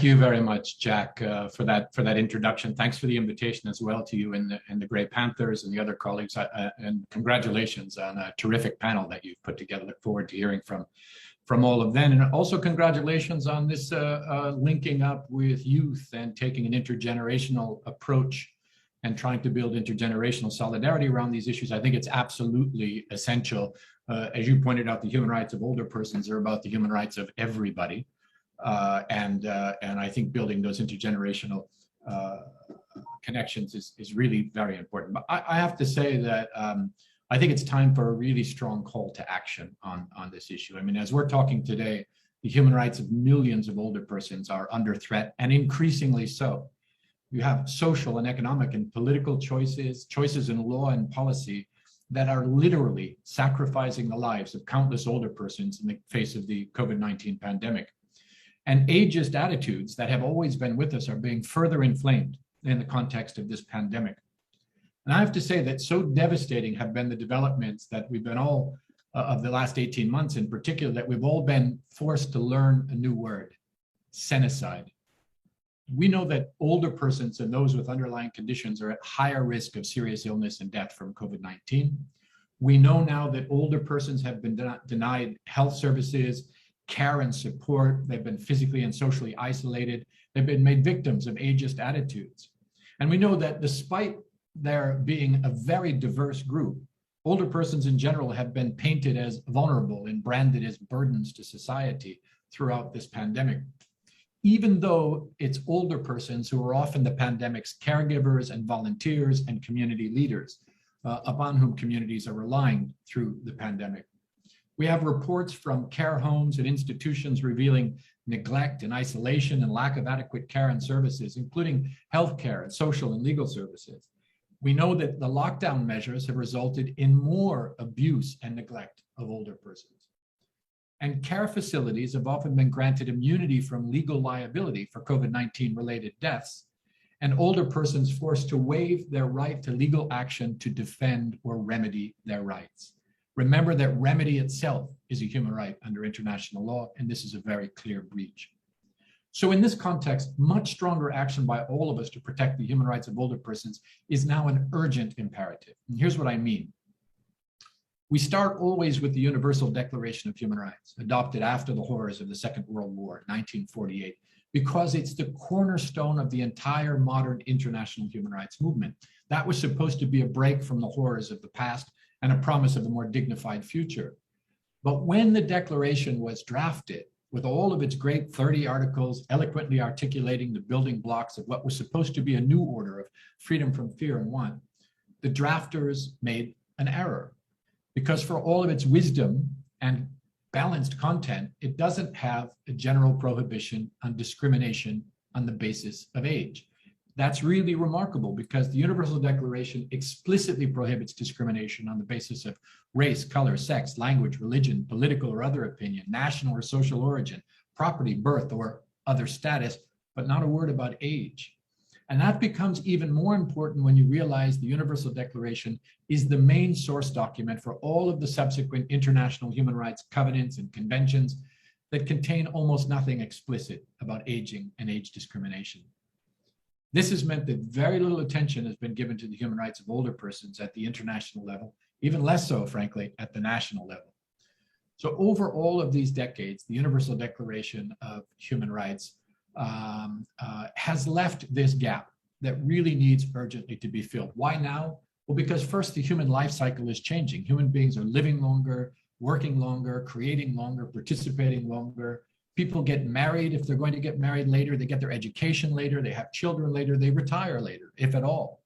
Thank you very much, Jack, for that introduction. Thanks for the invitation as well to you and the Grey Panthers and the other colleagues. And congratulations on a terrific panel that you've put together. Look forward to hearing from all of them. And also congratulations on this linking up with youth and taking an intergenerational approach and trying to build intergenerational solidarity around these issues. I think it's absolutely essential. As you pointed out, the human rights of older persons are about the human rights of everybody. And I think building those intergenerational connections is really very important. But I have to say that I think it's time for a really strong call to action on this issue. I mean, as we're talking today, the human rights of millions of older persons are under threat, and increasingly so. You have social and economic and political choices in law and policy that are literally sacrificing the lives of countless older persons in the face of the COVID-19 pandemic. And ageist attitudes that have always been with us are being further inflamed in the context of this pandemic. And I have to say that so devastating have been the developments that we've been all, of the last 18 months in particular, that we've all been forced to learn a new word: cenicide. We know that older persons and those with underlying conditions are at higher risk of serious illness and death from COVID-19. We know now that older persons have been denied health services, care and support. They've been physically and socially isolated. They've been made victims of ageist attitudes. And we know that despite there being a very diverse group, older persons in general have been painted as vulnerable and branded as burdens to society throughout this pandemic, even though it's older persons who are often the pandemic's caregivers and volunteers and community leaders, upon whom communities are relying through the pandemic. We have reports from care homes and institutions revealing neglect and isolation and lack of adequate care and services, including healthcare and social and legal services. We know that the lockdown measures have resulted in more abuse and neglect of older persons. And care facilities have often been granted immunity from legal liability for COVID-19 related deaths, and older persons forced to waive their right to legal action to defend or remedy their rights. Remember that remedy itself is a human right under international law, and this is a very clear breach. So in this context, much stronger action by all of us to protect the human rights of older persons is now an urgent imperative. And here's what I mean. We start always with the Universal Declaration of Human Rights, adopted after the horrors of the Second World War, 1948, because it's the cornerstone of the entire modern international human rights movement. That was supposed to be a break from the horrors of the past and a promise of a more dignified future. But when the Declaration was drafted, with all of its great 30 articles eloquently articulating the building blocks of what was supposed to be a new order of freedom from fear and want, the drafters made an error. Because for all of its wisdom and balanced content, it doesn't have a general prohibition on discrimination on the basis of age. That's really remarkable because the Universal Declaration explicitly prohibits discrimination on the basis of race, color, sex, language, religion, political or other opinion, national or social origin, property, birth, or other status, but not a word about age. And that becomes even more important when you realize the Universal Declaration is the main source document for all of the subsequent international human rights covenants and conventions that contain almost nothing explicit about aging and age discrimination. This has meant that very little attention has been given to the human rights of older persons at the international level, even less so, frankly, at the national level. So over all of these decades, the Universal Declaration of Human Rights has left this gap that really needs urgently to be filled. Why now? Well, because first, the human life cycle is changing. Human beings are living longer, working longer, creating longer, participating longer. People get married if they're going to get married later, they get their education later, they have children later, they retire later, if at all.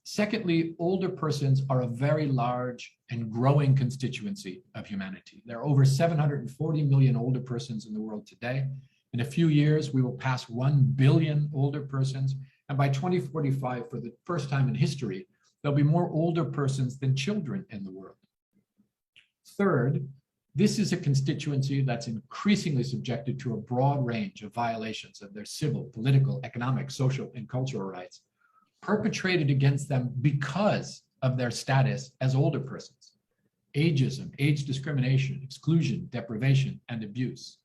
Secondly, older persons are a very large and growing constituency of humanity. There are over 740 million older persons in the world today. In a few years, we will pass 1 billion older persons. And by 2045, for the first time in history, there'll be more older persons than children in the world. Third, this is a constituency that's increasingly subjected to a broad range of violations of their civil, political, economic, social, and cultural rights, perpetrated against them because of their status as older persons. Ageism, age discrimination, exclusion, deprivation, and abuse.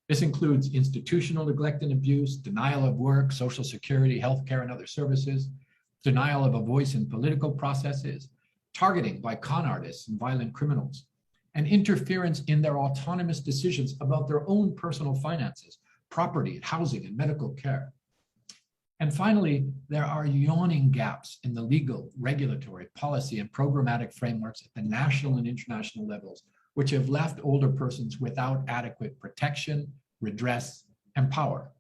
This includes institutional neglect and abuse, denial of work, social security, healthcare, and other services, denial of a voice in political processes, targeting by con artists and violent criminals, and interference in their autonomous decisions about their own personal finances, property, housing, and medical care. And finally, there are yawning gaps in the legal, regulatory, policy, and programmatic frameworks at the national and international levels, which have left older persons without adequate protection, redress, and power.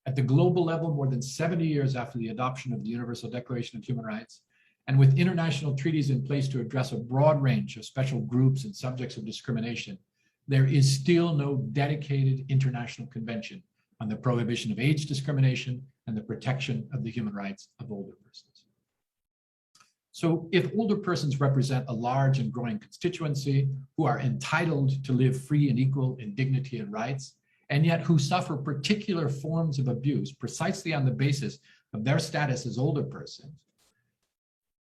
At the global level, more than 70 years after the adoption of the Universal Declaration of Human Rights, and with international treaties in place to address a broad range of special groups and subjects of discrimination, there is still no dedicated international convention on the prohibition of age discrimination and the protection of the human rights of older persons. So if older persons represent a large and growing constituency who are entitled to live free and equal in dignity and rights, and yet who suffer particular forms of abuse precisely on the basis of their status as older persons,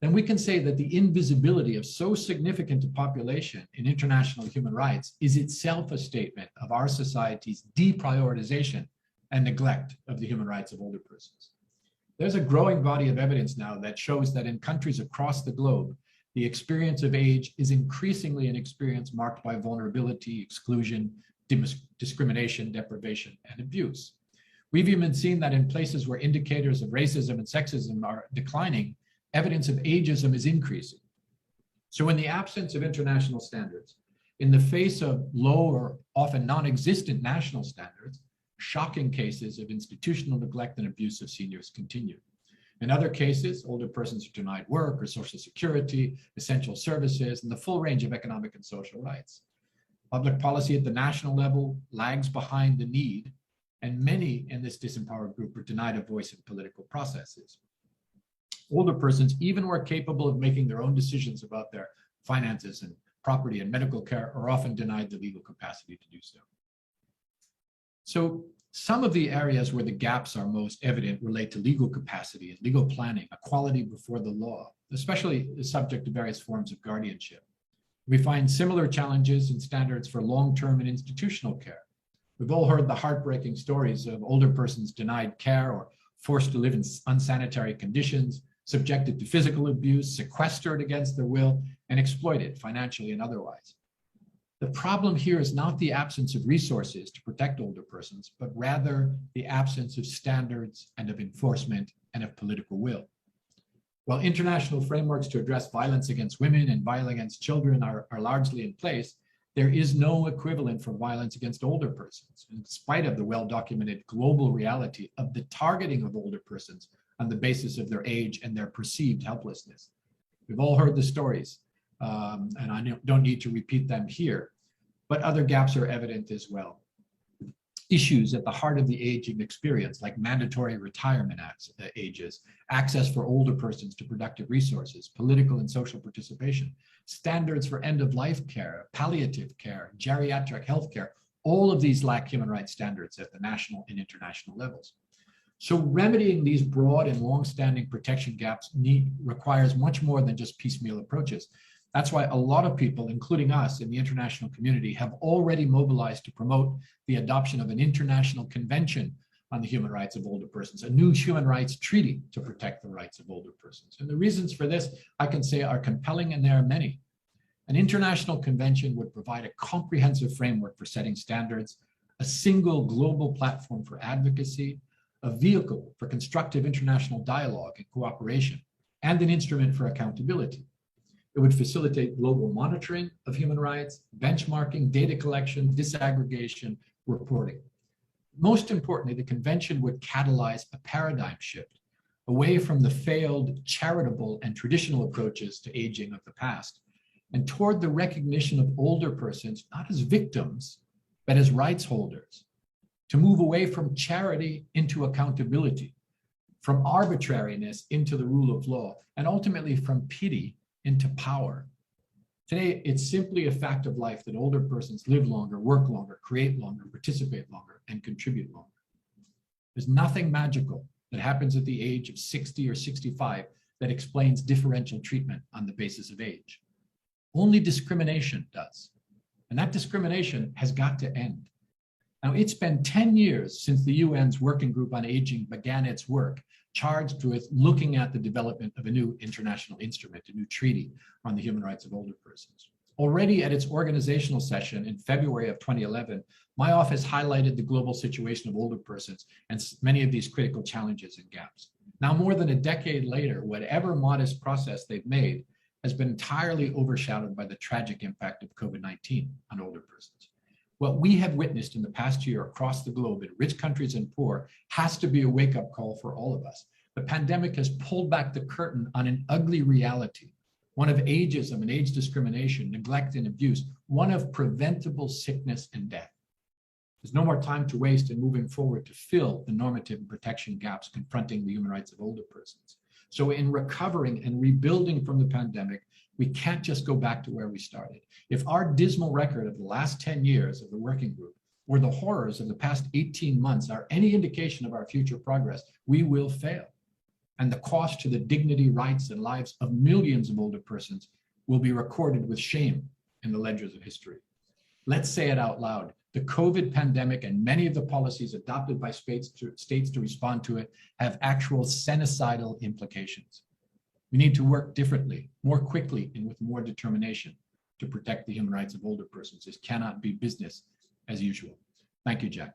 then we can say that the invisibility of so significant a population in international human rights is itself a statement of our society's deprioritization and neglect of the human rights of older persons. There's a growing body of evidence now that shows that in countries across the globe, the experience of age is increasingly an experience marked by vulnerability, exclusion, discrimination, deprivation, and abuse. We've even seen that in places where indicators of racism and sexism are declining, evidence of ageism is increasing. So in the absence of international standards, in the face of low or often non-existent national standards, shocking cases of institutional neglect and abuse of seniors continue. In other cases, older persons are denied work or social security, essential services, and the full range of economic and social rights. Public policy at the national level lags behind the need, and many in this disempowered group are denied a voice in political processes. Older persons, even who are capable of making their own decisions about their finances and property and medical care, are often denied the legal capacity to do so. So some of the areas where the gaps are most evident relate to legal capacity and legal planning, equality before the law, especially the subject of various forms of guardianship. We find similar challenges in standards for long-term and institutional care. We've all heard the heartbreaking stories of older persons denied care or forced to live in unsanitary conditions, subjected to physical abuse, sequestered against their will, and exploited financially and otherwise. The problem here is not the absence of resources to protect older persons, but rather the absence of standards and of enforcement and of political will. While international frameworks to address violence against women and violence against children are largely in place, there is no equivalent for violence against older persons, in spite of the well-documented global reality of the targeting of older persons on the basis of their age and their perceived helplessness. We've all heard the stories, and I don't need to repeat them here, but other gaps are evident as well. Issues at the heart of the aging experience, like mandatory retirement ages, access for older persons to productive resources, political and social participation, standards for end-of-life care, palliative care, geriatric health care, all of these lack human rights standards at the national and international levels. So remedying these broad and long-standing protection gaps requires much more than just piecemeal approaches. That's why a lot of people, including us in the international community, have already mobilized to promote the adoption of an international convention on the human rights of older persons, a new human rights treaty to protect the rights of older persons. And the reasons for this, I can say, are compelling, and there are many. An international convention would provide a comprehensive framework for setting standards, a single global platform for advocacy, a vehicle for constructive international dialogue and cooperation, and an instrument for accountability. It would facilitate global monitoring of human rights, benchmarking, data collection, disaggregation, reporting. Most importantly, the convention would catalyze a paradigm shift away from the failed, charitable, and traditional approaches to aging of the past, and toward the recognition of older persons not as victims, but as rights holders, to move away from charity into accountability, from arbitrariness into the rule of law, and ultimately from pity into power. Today, it's simply a fact of life that older persons live longer, work longer, create longer, participate longer, and contribute longer. There's nothing magical that happens at the age of 60 or 65 that explains differential treatment on the basis of age. Only discrimination does. And that discrimination has got to end. Now, it's been 10 years since the UN's Working Group on Aging began its work, charged with looking at the development of a new international instrument, a new treaty on the human rights of older persons. Already at its organizational session in February of 2011, my office highlighted the global situation of older persons and many of these critical challenges and gaps. Now, more than a decade later, whatever modest progress they've made has been entirely overshadowed by the tragic impact of COVID-19 on older persons. What we have witnessed in the past year across the globe in rich countries and poor has to be a wake-up call for all of us. The pandemic has pulled back the curtain on an ugly reality, one of ageism and age discrimination, neglect and abuse, one of preventable sickness and death. There's no more time to waste in moving forward to fill the normative and protection gaps confronting the human rights of older persons. So in recovering and rebuilding from the pandemic, we can't just go back to where we started. If our dismal record of the last 10 years of the working group or the horrors of the past 18 months are any indication of our future progress, we will fail. And the cost to the dignity, rights, and lives of millions of older persons will be recorded with shame in the ledgers of history. Let's say it out loud. The COVID pandemic and many of the policies adopted by states to respond to it have actual cenicidal implications. We need to work differently, more quickly, and with more determination to protect the human rights of older persons. This cannot be business as usual. Thank you, Jack.